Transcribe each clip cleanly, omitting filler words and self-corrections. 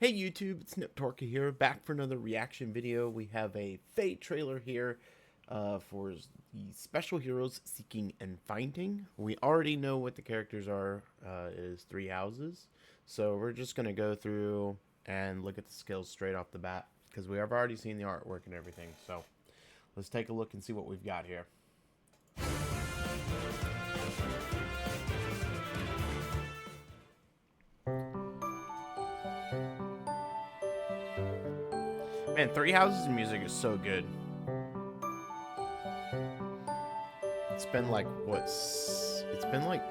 Hey YouTube, it's NipTorka here, back for another reaction video. We have a Fate trailer here for the Special Heroes Seeking and Finding. We already know what the characters are, it is three houses. So we're just going to go through and look at the skills straight off the bat, because we have already seen the artwork and everything. So let's take a look and see what we've got here. Man, Three Houses music is so good. It's been like, it's been like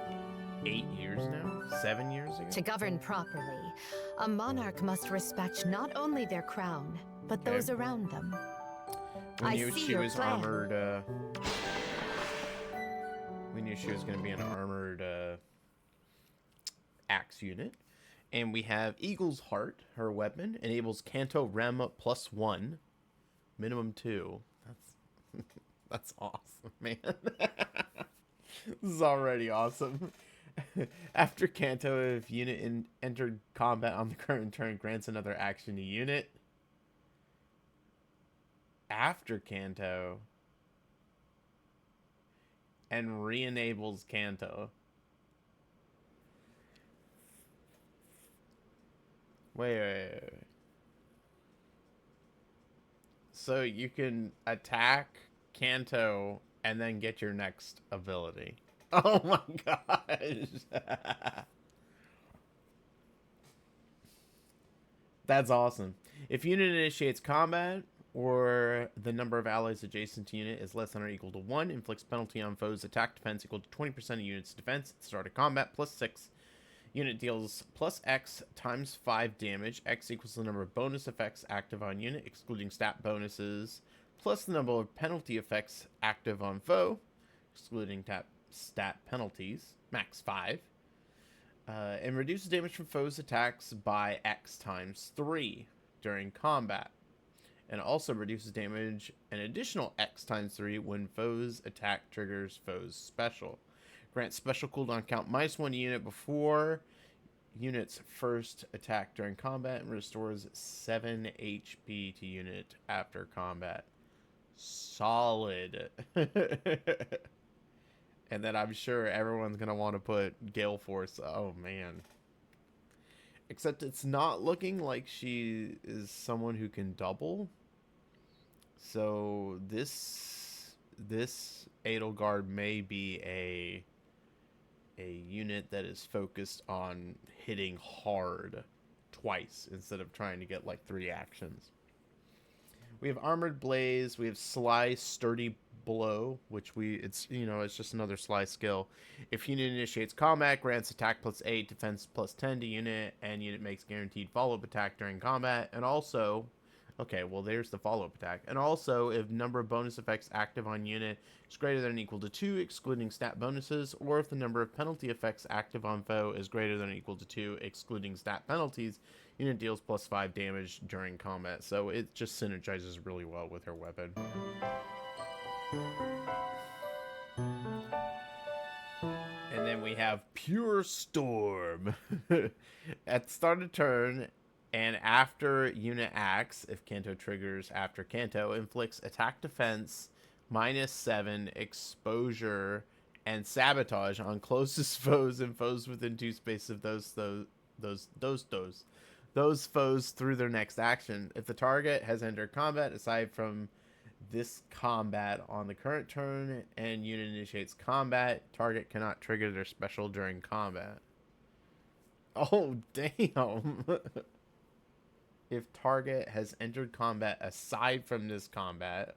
8 years now? 7 years ago? To govern properly, a monarch must respect not only their crown, but Okay. those around them. We I knew see she your was plan. armored, we knew she was going to be an armored axe unit. And we have Eagle's Heart, her weapon, enables Canto Rem +1, minimum 2. That's awesome, man. This is already awesome. After Kanto, if unit entered combat on the current turn, grants another action to unit. After Kanto. And re-enables Kanto. Wait. So you can attack Kanto and then get your next ability. Oh my gosh. That's awesome. If unit initiates combat, or the number of allies adjacent to unit is less than or equal to 1, inflicts penalty on foes attack defense equal to 20% of unit's defense at the start of combat, +6. Unit deals +X times 5 damage. X equals the number of bonus effects active on unit, excluding stat bonuses, plus the number of penalty effects active on foe, excluding stat penalties, max 5. And reduces damage from foes' attacks by X times 3 during combat. And also reduces damage an additional X times 3 when foes' attack triggers foes' special. Grants special cooldown count -1 unit before unit's first attack during combat, and restores 7 HP to unit after combat. Solid. And then I'm sure everyone's going to want to put Gale Force. Oh, man. Except it's not looking like she is someone who can double. So this Edelgard may be a unit that is focused on hitting hard twice instead of trying to get like 3 actions. We have Armored Blaze, we have Sly Sturdy Blow, which it's just another Sly skill. If unit initiates combat, grants attack +8, defense +10 to unit, and unit makes guaranteed follow-up attack during combat. And also, okay, well, there's the follow-up attack. And also, if number of bonus effects active on unit is greater than or equal to 2, excluding stat bonuses, or if the number of penalty effects active on foe is greater than or equal to 2, excluding stat penalties, unit deals +5 damage during combat. So it just synergizes really well with her weapon. And then we have Pure Storm. At the start of turn, and after unit acts, if Kanto triggers after Kanto, inflicts attack defense -7, exposure, and sabotage on closest foes and foes within 2 spaces of those foes through their next action. If the target has entered combat, aside from this combat on the current turn, and unit initiates combat, target cannot trigger their special during combat. Oh, damn. If target has entered combat aside from this combat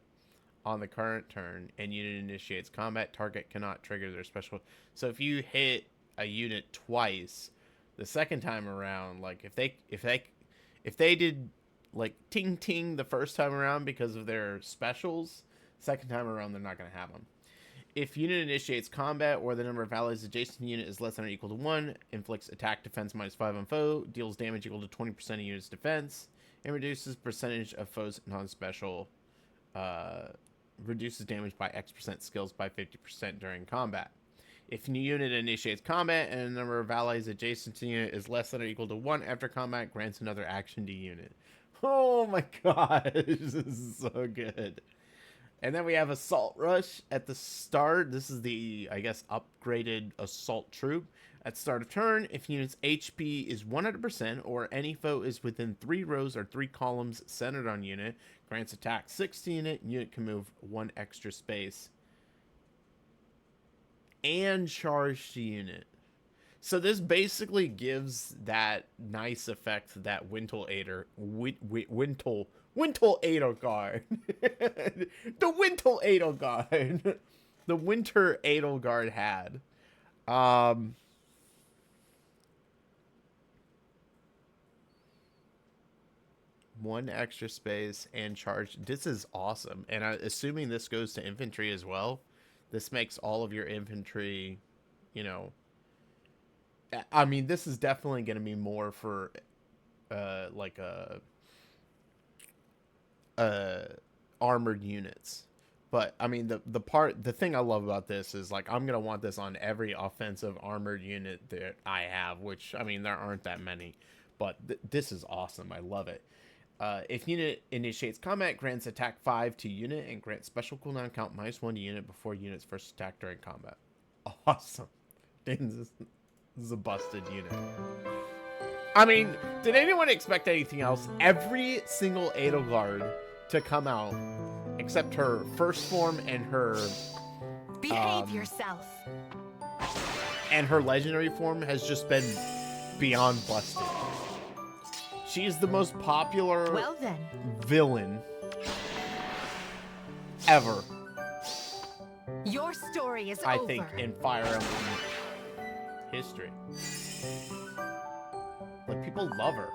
on the current turn, and unit initiates combat, target cannot trigger their special. So if you hit a unit twice, the second time around, like if they did like ting ting the first time around because of their specials, second time around they're not going to have them. If unit initiates combat, or the number of allies adjacent to unit is less than or equal to 1, inflicts attack defense -5 on foe, deals damage equal to 20% of unit's defense, and reduces percentage of foes non-special, reduces damage by X% skills by 50% during combat. If new unit initiates combat and the number of allies adjacent to the unit is less than or equal to 1 after combat, grants another action to unit. Oh my gosh, this is so good. And then we have Assault Rush at the start. This is the, I guess, upgraded Assault Troop. At start of turn, if unit's HP is 100% or any foe is within 3 rows or 3 columns centered on unit, grants attack 6 to unit. Unit can move 1 extra space. And charge to unit. So this basically gives that nice effect that Wintel Edelgard. The Wintel Edelgard. The Winter Edelgard had. One extra space and charge. This is awesome. And assuming this goes to infantry as well, this makes all of your infantry, you know, I mean, this is definitely going to be more for, like armored units. But I mean, the thing I love about this is like I'm gonna want this on every offensive armored unit that I have, which I mean there aren't that many, but this is awesome. I love it. If unit initiates combat, grants attack 5 to unit and grants special cooldown count -1 to unit before unit's first attack during combat. Awesome. This is a busted unit. I mean, did anyone expect anything else? Every single Edelgard to come out, except her first form and her... Behave yourself. And her legendary form has just been beyond busted. She is the most popular villain ever. Your story is over. I think in Fire Emblem history. Like, people love her.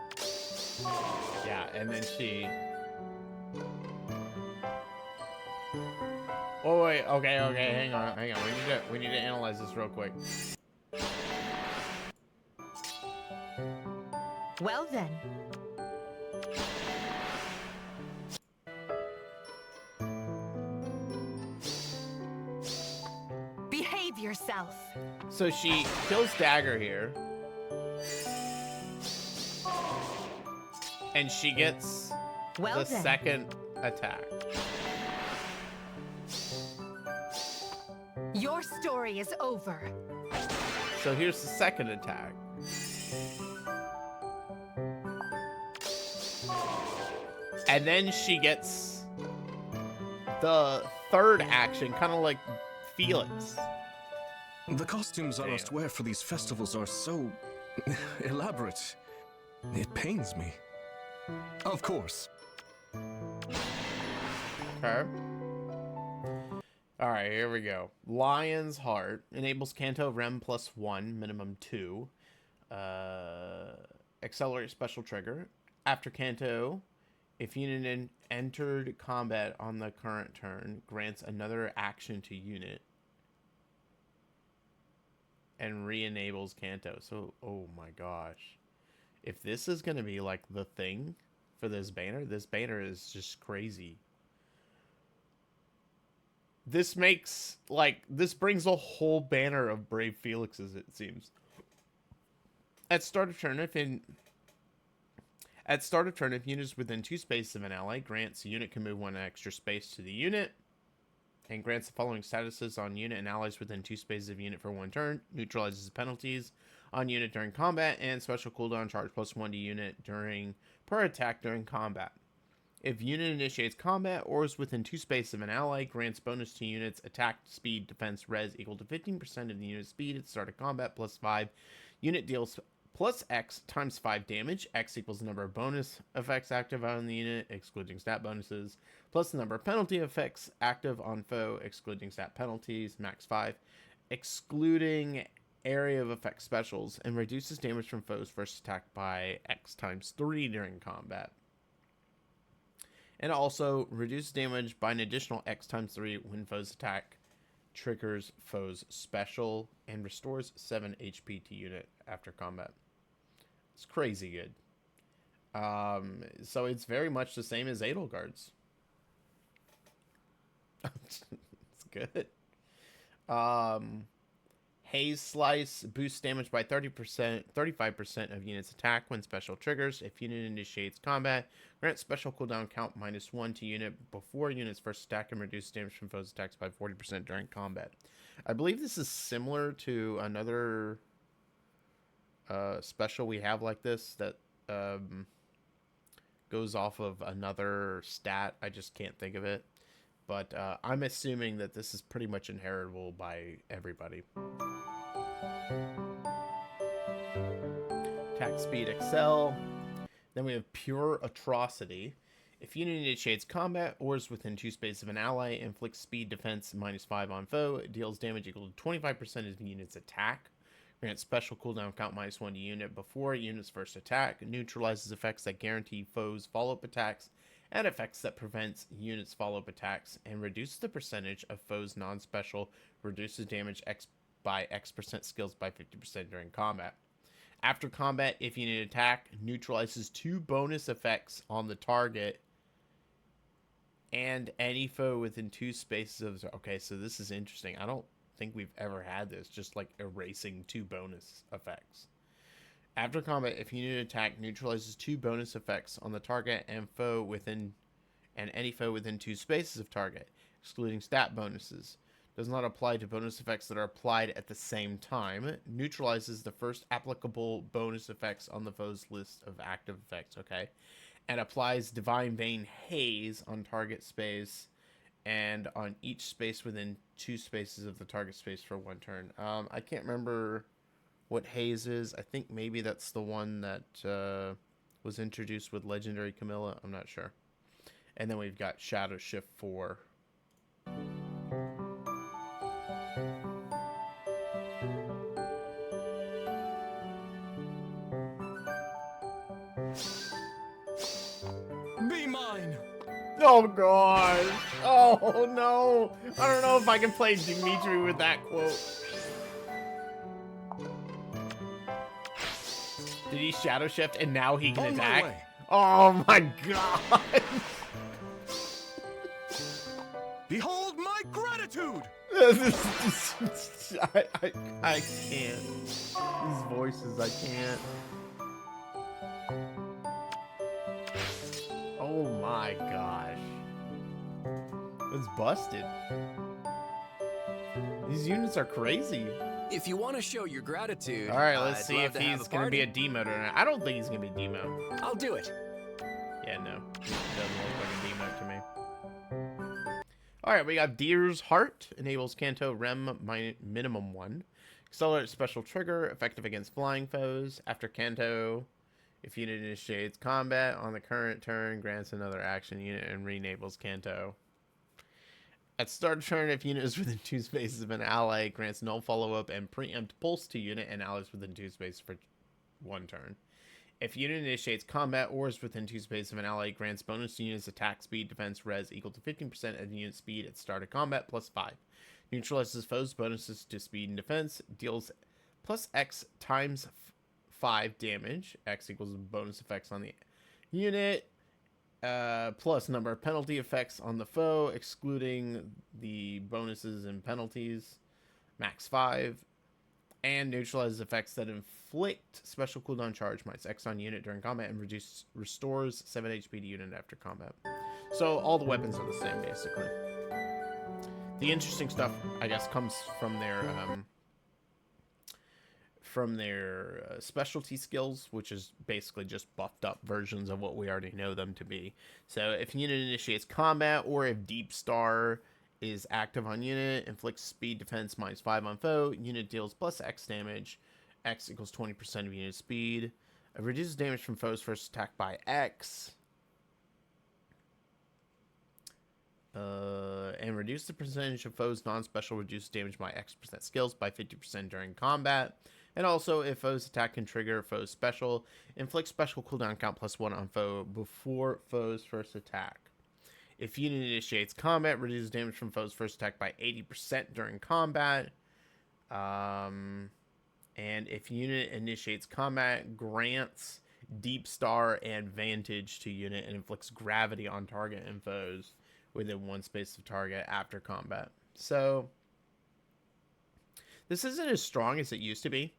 Yeah, and then she... Oh, wait, okay, hang on. We need to analyze this real quick. Well then. Behave yourself. So she kills Dagger here. And she gets the second attack. Your story is over. So here's the second attack. And then she gets the third action, kind of like Felix. The costumes I must wear for these festivals are so elaborate. It pains me. Of course. Okay. Alright, here we go. Lion's Heart enables Kanto Rem +1, minimum 2. Accelerate special trigger. After Kanto, if unit entered combat on the current turn, grants another action to unit. And re-enables Kanto. So, oh my gosh. If this is going to be like the thing for this banner is just crazy. This makes, like, this brings a whole banner of Brave Felixes, it seems. At start of turn, if units within 2 spaces of an ally, grants a unit can move 1 extra space to the unit. And grants the following statuses on unit and allies within 2 spaces of unit for 1 turn. Neutralizes penalties on unit during combat. And special cooldown charge +1 to unit per attack during combat. If unit initiates combat or is within 2 spaces of an ally, grants bonus to units attack, speed, defense, res equal to 15% of the unit's speed at the start of combat +5. Unit deals +X times 5 damage. X equals the number of bonus effects active on the unit, excluding stat bonuses, plus the number of penalty effects active on foe, excluding stat penalties, max 5, excluding area of effect specials, and reduces damage from foes first attack by X times 3 during combat. And also reduces damage by an additional X times 3 when foes attack, triggers foes special, and restores 7 HP to unit after combat. It's crazy good. So it's very much the same as Edelgard's. It's good. Haze Slice boosts damage by 30%, 35% of units attack when special triggers. If unit initiates combat, grant special cooldown count -1 to unit before unit's first attack and reduce damage from foes' attacks by 40% during combat. I believe this is similar to another special we have like this that goes off of another stat. I just can't think of it. But I'm assuming that this is pretty much inheritable by everybody. Attack speed excel. Then we have pure atrocity. If unit initiates combat or is within 2 spaces of an ally, inflicts speed defense -5 on foe, deals damage equal to 25% of the unit's attack. Grants special cooldown count -1 to unit before unit's first attack. Neutralizes effects that guarantee foes follow-up attacks and effects that prevents units follow-up attacks, and reduces the percentage of foes non-special, reduces damage by X% skills by 50% during combat. After combat, if unit attack, neutralizes 2 bonus effects on the target and any foe within 2 spaces of... Okay, so this is interesting. I don't think we've ever had this, just like erasing 2 bonus effects. After combat, if unit attack, neutralizes 2 bonus effects on the target and any foe within 2 spaces of target, excluding stat bonuses. Does not apply to bonus effects that are applied at the same time. Neutralizes the first applicable bonus effects on the foe's list of active effects. Okay, and applies Divine Vein Haze on target space and on each space within 2 spaces of the target space for 1 turn. I can't remember what Haze is. I think maybe that's the one that was introduced with Legendary Camilla. I'm not sure. And then we've got Shadow Shift 4. Be mine! Oh god! Oh no! I don't know if I can play Dimitri with that quote. Did he Shadow Shift and now he can On my attack? way. Oh my god! Behold my gratitude! I can't. These voices, I can't. Oh my gosh. It's busted. These units are crazy. If you want to show your gratitude, Alright, let's I'd see love if to have he's a gonna be a party. demote or not. I don't think he's gonna be a demote. I'll do it. Yeah, no. It doesn't look like a demote to me. Alright, we got Deer's Heart. Enables Kanto Rem minimum 1. Accelerate special trigger, effective against flying foes. After Kanto, if unit initiates combat on the current turn, grants another action unit and re-enables Kanto. At start of turn, if unit is within 2 spaces of an ally, grants null follow-up and preempt pulse to unit and allies within 2 spaces for 1 turn. If unit initiates combat or is within 2 spaces of an ally, grants bonus to unit's attack speed defense res equal to 15% of the unit speed at start of combat +5. Neutralizes foes' bonuses to speed and defense. Deals plus X times 5 damage. X equals bonus effects on the unit. Plus number of penalty effects on the foe, excluding the bonuses and penalties. Max 5. And neutralizes effects that inflict special cooldown charge -X on unit during combat and restores 7 HP to unit after combat. So all the weapons are the same, basically. The interesting stuff, I guess, comes from their specialty skills, which is basically just buffed up versions of what we already know them to be. So if unit initiates combat or if Deep Star is active on unit, inflicts speed defense -5 on foe, unit deals plus X damage, X equals 20% of unit speed, reduces damage from foes first attack by X, and reduce the percentage of foes non-special, reduce damage by X% skills by 50% during combat. And also, if foes attack can trigger foes special, inflict special cooldown count +1 on foe before foes first attack. If unit initiates combat, reduces damage from foes first attack by 80% during combat. And if unit initiates combat, grants Deep Star and Vantage to unit and inflicts gravity on target and foes within 1 space of target after combat. So This isn't as strong as it used to be.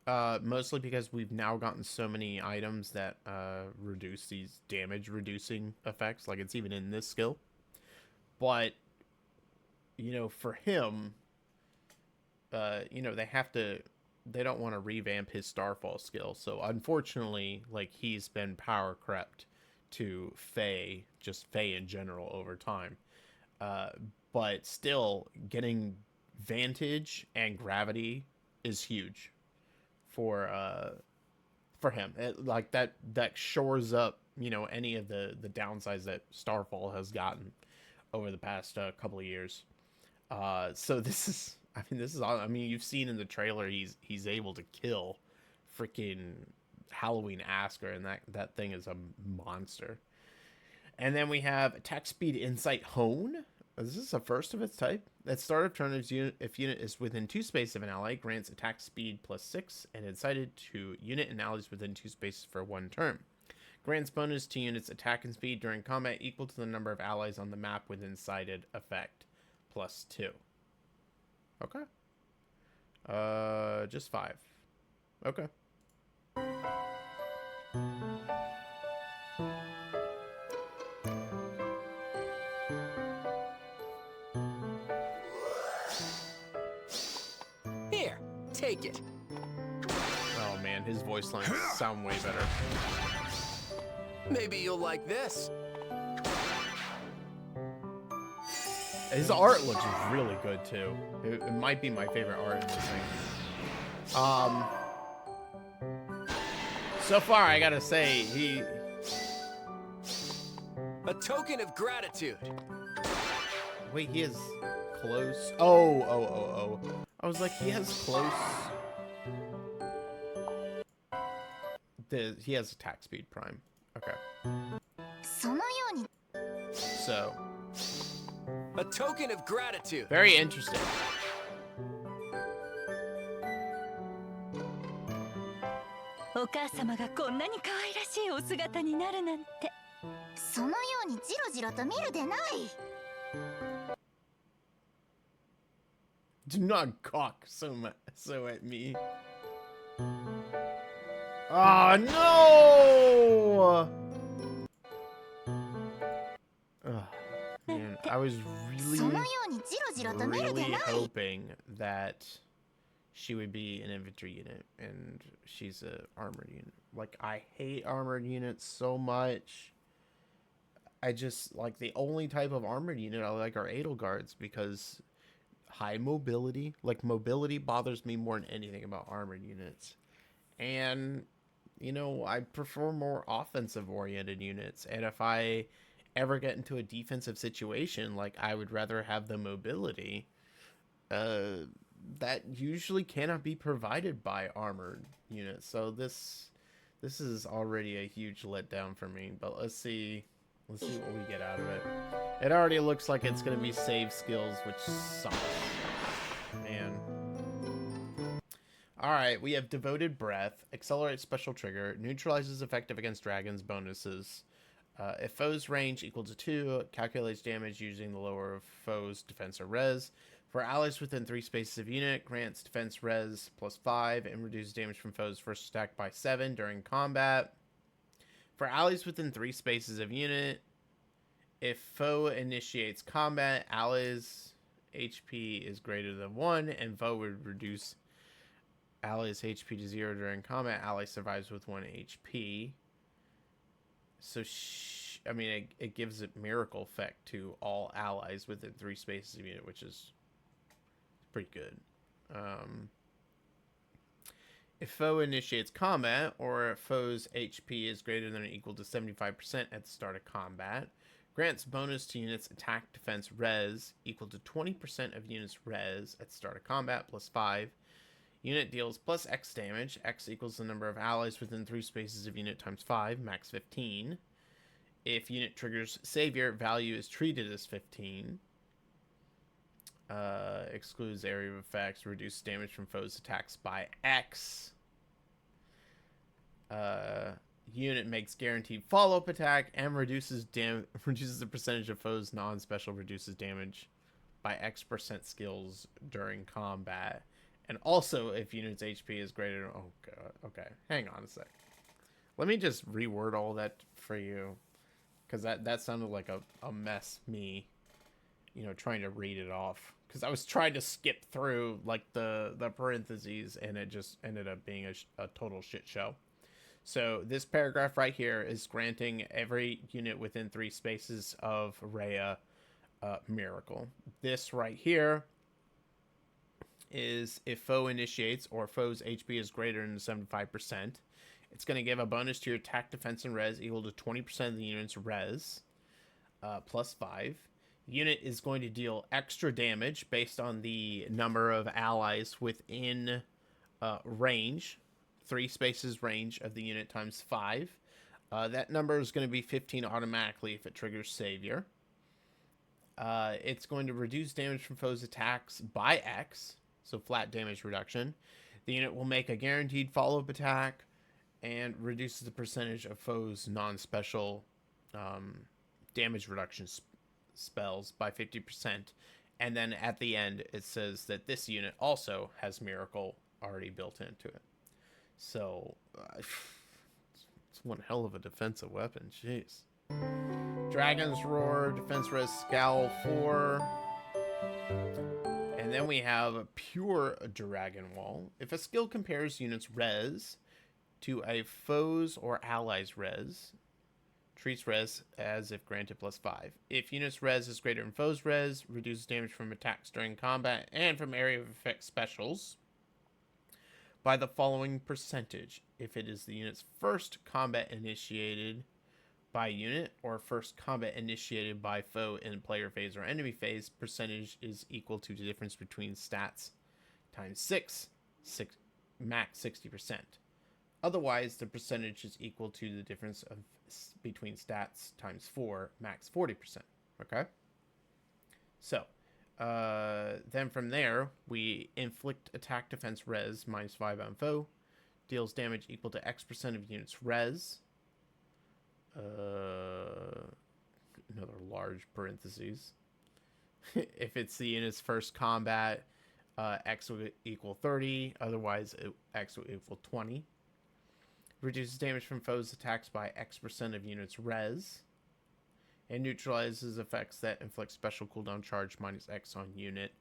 Mostly because we've now gotten so many items that reduce these damage reducing effects. Like it's even in this skill. But, you know, for him, you know, they don't want to revamp his Starfall skill. So unfortunately, like he's been power crept to Fae, just Fae in general over time. But still getting Vantage and Gravity is huge for him. Like that shores up, you know, any of the downsides that Starfall has gotten over the past couple of years. So this is, I mean, you've seen in the trailer he's able to kill freaking Halloween Asker, and that thing is a monster. And then we have attack speed insight hone. This is the first of its type. At start of turn, if unit is within 2 spaces of an ally, grants attack speed +6 and incited to unit and allies within 2 spaces for 1 turn. Grants bonus to units attack and speed during combat equal to the number of allies on the map with incited effect +2. Okay. Just 5. Okay. Here, take it. Oh man, his voice lines sound way better. Maybe you'll like this. His art looks really good too. It might be my favorite art in this thing. So far I gotta say A token of gratitude. wait, he is close. Oh. I was like, he has close. He has attack speed prime. Okay. So, A token of gratitude. very interesting. お母様がこんなに可愛らしいお姿になるなんて。そのようにじろじろと見るでない。Do not cock so at me. Oh no! Man, I was そのようにじろじろと見るで really ない。 hoping that she would be an infantry unit, and she's a armored unit. Like, I hate armored units so much. I just, like, the only type of armored unit I like are Edelguards, because high mobility, like, mobility bothers me more than anything about armored units. And, you know, I prefer more offensive-oriented units, and if I ever get into a defensive situation, like, I would rather have the mobility, that usually cannot be provided by armored units. So this is already a huge letdown for me, but let's see what we get out of it. It already looks like it's going to be save skills, which sucks. Man. Alright, we have Devoted Breath, Accelerate Special Trigger, Neutralizes Effective Against Dragons bonuses. If foe's range equal to 2, calculates damage using the lower of foe's defense or res. For allies within 3 spaces of unit, grants defense res +5 and reduces damage from foes first attack by 7 during combat. For allies within 3 spaces of unit, if foe initiates combat, allies' HP is greater than 1, and foe would reduce allies' HP to 0 during combat. Ally survives with 1 HP. So, I mean, it gives a miracle effect to all allies within 3 spaces of unit, which is pretty good. If foe initiates combat, or if foe's HP is greater than or equal to 75% at the start of combat, grants bonus to units attack defense res equal to 20% of units res at the start of combat +5. Unit deals +X damage. X equals the number of allies within 3 spaces of unit times 5, max 15. If unit triggers Savior, value is treated as 15. Excludes area of effects. Reduces damage from foes' attacks by X. Unit makes guaranteed follow-up attack and reduces the percentage of foes non-special reduces damage by X% skills during combat. And also, if unit's HP is greater... Oh, God. Okay. Hang on a sec. Let me just reword all that for you. Because that sounded like a mess, me, you know, trying to read it off. Because I was trying to skip through, like, the parentheses, and it just ended up being a total shit show. So this paragraph right here is granting every unit within 3 spaces of Rhea Miracle. This right here is if foe initiates or foe's HP is greater than 75%, it's going to give a bonus to your attack, defense, and res equal to 20% of the unit's res, plus 5. The unit is going to deal extra damage based on the number of allies within range, 3 spaces range of the unit times 5. That number is going to be 15 automatically if it triggers Savior. It's going to reduce damage from foes' attacks by X, so flat damage reduction. The unit will make a guaranteed follow-up attack and reduces the percentage of foes' non-special damage reduction spells by 50%. And then at the end, it says that this unit also has Miracle already built into it. So, it's one hell of a defensive weapon. Jeez. Dragon's Roar, Defense Res Scowl 4. And then we have a Pure Dragon Wall. If a skill compares units' res to a foe's or ally's res, treats res as if granted plus 5. If unit's res is greater than foe's res, reduces damage from attacks during combat and from area of effect specials by the following percentage. If it is the unit's first combat initiated by unit or first combat initiated by foe in player phase or enemy phase, percentage is equal to the difference between stats times 6, max 60%. Otherwise, the percentage is equal to the difference of between stats times 4, max 40%. Okay? So, then from there, we inflict attack, defense, res, minus 5 on foe. Deals damage equal to X% of unit's res. Another large parentheses. If it's the unit's first combat, X will equal 30. Otherwise, X will equal 20. Reduces damage from foes' attacks by X% of unit's res. And neutralizes effects that inflict special cooldown charge minus X on unit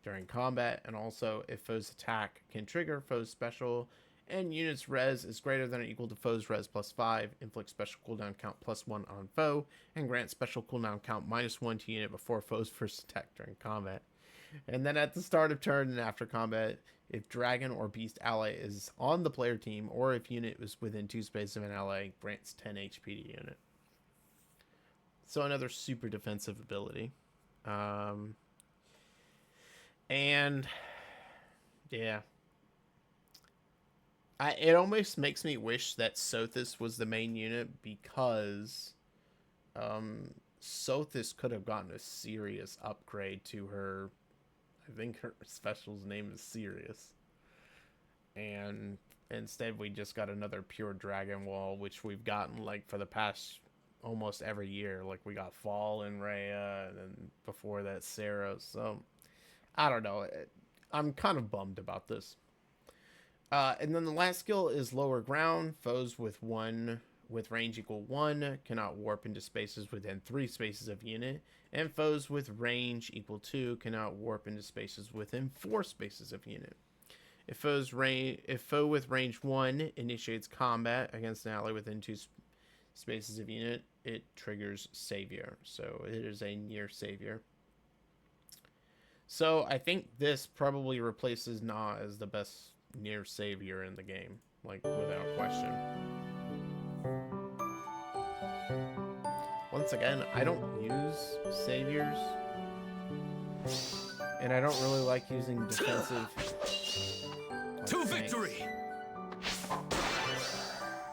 during combat. And also, if foe's attack can trigger foe's special and unit's res is greater than or equal to foe's res plus 5, inflict special cooldown count plus 1 on foe, and grant special cooldown count minus 1 to unit before foe's first attack during combat. And then at the start of turn and after combat, if dragon or beast ally is on the player team, or if unit was within 2 spaces of an ally, grants 10 HP to unit. So another super defensive ability. And yeah. It almost makes me wish that Sothis was the main unit, because Sothis could have gotten a serious upgrade to her. I think her special's name is Sirius. And instead we just got another pure Dragon Wall, which we've gotten like for the past almost every year. Like we got Fall and Rhea, and then before that Sarah. So I don't know. I'm kind of bummed about this. And then the last skill is Lower Ground. Foes with range equal 1 cannot warp into spaces within 3 spaces of unit, and foes with range equal 2 cannot warp into spaces within 4 spaces of unit. If foe with range 1 initiates combat against an ally within 2 spaces of unit, it triggers Savior. So it is a near Savior. So I think this probably replaces Na as the best near Savior in the game, like without question. Once again, I don't use Saviors, and I don't really like using defensive To victory!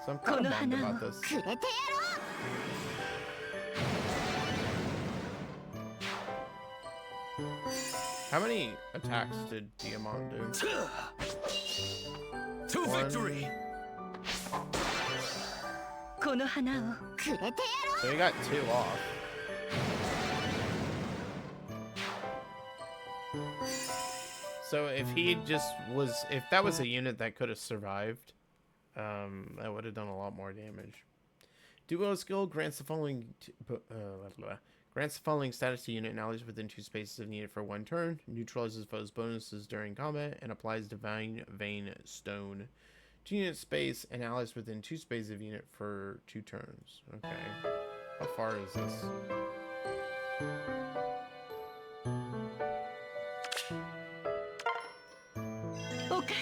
So I'm kind of bummed about this. How many attacks did Diamond do? To victory! So he got 2 off. So if he just was, if that was a unit that could have survived, that would have done a lot more damage. Duo skill grants the following grants the following status to unit and allies within 2 spaces of unit for 1 turn, neutralizes foes' bonuses during combat, and applies Divine Vein Stone to unit space and allies within 2 spaces of unit for 2 turns. Okay. How far is this? Okay.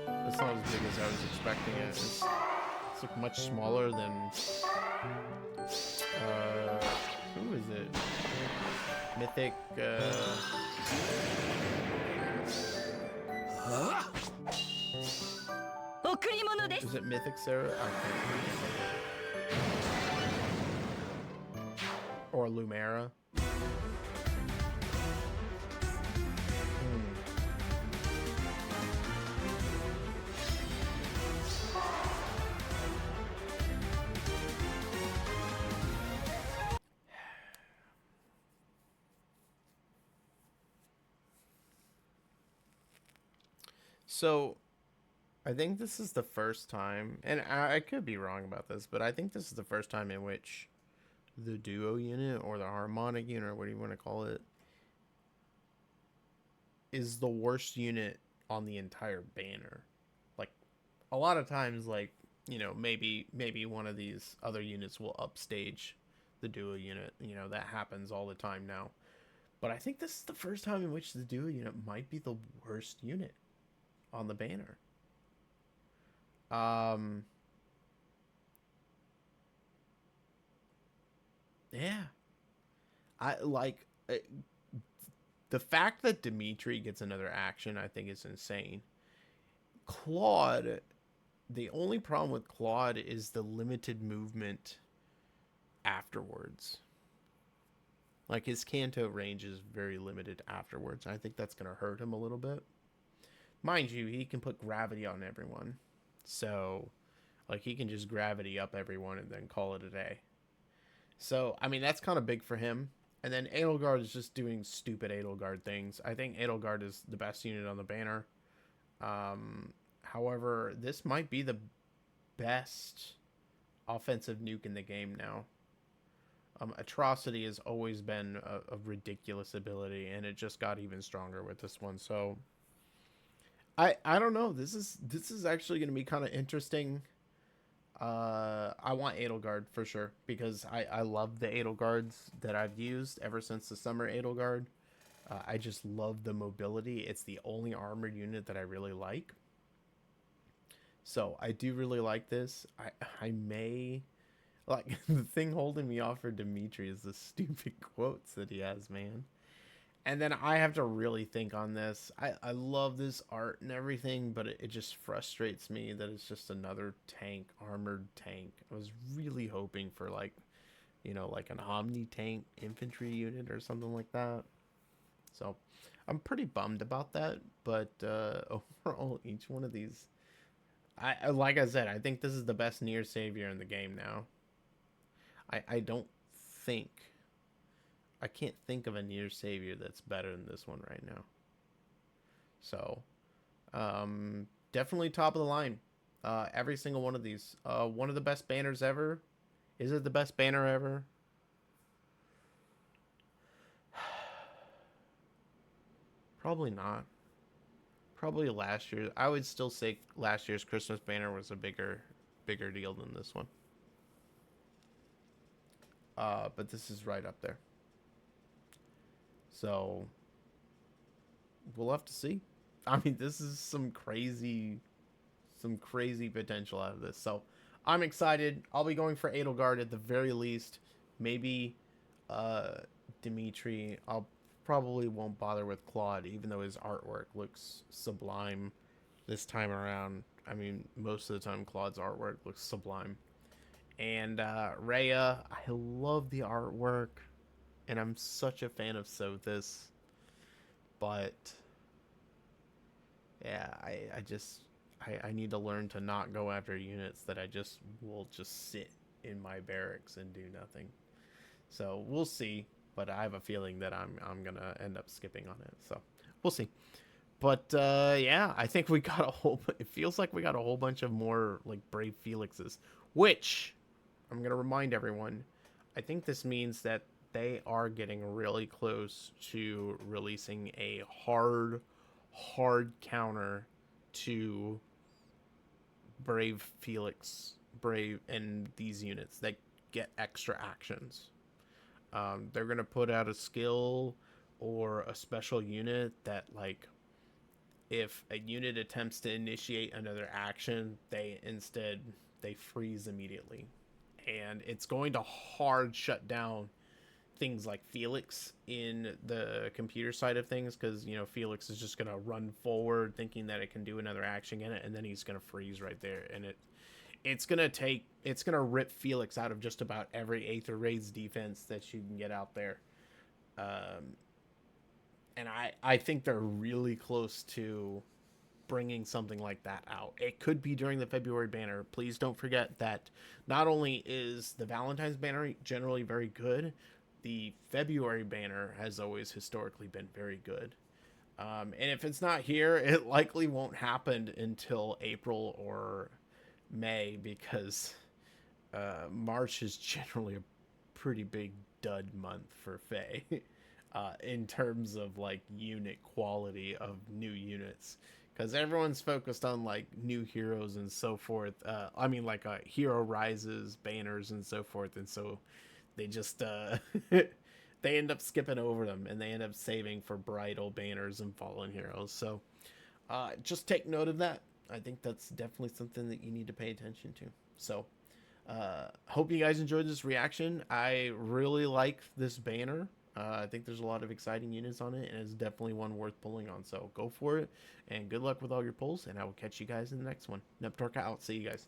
That's not as big as I was expecting it. It's like much smaller than who is it? Mythic is it Mythic Sarah? I can't remember. Or Lumera. So, I think this is the first time, and I could be wrong about this, but I think this is the first time in which the duo unit, or the harmonic unit, or what do you want to call it, is the worst unit on the entire banner. Like, a lot of times, like, you know, maybe one of these other units will upstage the duo unit. You know, that happens all the time now. But I think this is the first time in which the duo unit might be the worst unit on the banner. Yeah. I like the fact that Dimitri gets another action, I think is insane. Claude, the only problem with Claude is the limited movement afterwards. Like, his Kanto range is very limited afterwards. I think that's going to hurt him a little bit. Mind you, he can put gravity on everyone. So, like, he can just gravity up everyone and then call it a day. So, I mean, that's kind of big for him. And then Edelgard is just doing stupid Edelgard things. I think Edelgard is the best unit on the banner. However, this might be the best offensive nuke in the game now. Atrocity has always been a ridiculous ability, and it just got even stronger with this one. So, I don't know. This is actually going to be kind of interesting. I want Edelgard for sure, because I love the Edelgards that I've used ever since the summer Edelgard. I just love the mobility. It's the only armored unit that I really like. So I do really like this. I may, like, the thing holding me off for Dimitri is the stupid quotes that he has, man. And then I have to really think on this. I love this art and everything, but it just frustrates me that it's just another tank, armored tank. I was really hoping for, like, you know, like an Omni tank infantry unit or something like that. So I'm pretty bummed about that. But overall, each one of these, like I said, I think this is the best near savior in the game now. I don't think... I can't think of a near savior that's better than this one right now. So, definitely top of the line. Every single one of these. One of the best banners ever. Is it the best banner ever? Probably not. Probably last year. I would still say last year's Christmas banner was a bigger deal than this one. But this is right up there. So, we'll have to see. I mean, this is some crazy potential out of this. So, I'm excited. I'll be going for Edelgard at the very least. Maybe Dimitri. I'll probably won't bother with Claude, even though his artwork looks sublime this time around. I mean, most of the time Claude's artwork looks sublime. And Rhea, I love the artwork. And I'm such a fan of Sothis. But yeah, I need to learn to not go after units that I just will just sit in my barracks and do nothing. So we'll see, but I have a feeling that I'm gonna end up skipping on it. So we'll see. But yeah, I think we got a whole. It feels like we got a whole bunch of more like Brave Felixes, which I'm gonna remind everyone. I think this means that they are getting really close to releasing a hard counter to Brave Felix, Brave, and these units that get extra actions. They're gonna put out a skill or a special unit that, like, if a unit attempts to initiate another action, they freeze immediately, and it's going to hard shut down things like Felix in the computer side of things, because Felix is just gonna run forward thinking that it can do another action in it, and then he's gonna freeze right there, and it's gonna rip Felix out of just about every Aether Raids defense that you can get out there. And I think they're really close to bringing something like that out. It could be during the February banner. Please don't forget that not only is the Valentine's banner generally very good, the February banner has always historically been very good. And if it's not here, it likely won't happen until April or May, because March is generally a pretty big dud month for Fae. In terms of like unit quality of new units, because everyone's focused on like new heroes and so forth. I mean, like hero rises, banners, and so forth, and so they just they end up skipping over them, and they end up saving for bridal banners and fallen heroes. So just take note of that. I think that's definitely something that you need to pay attention to. So hope you guys enjoyed this reaction. I really like this banner. I think there's a lot of exciting units on it, and it's definitely one worth pulling on. So go for it, and good luck with all your pulls, and I will catch you guys in the next one. Neptorka out. See you guys.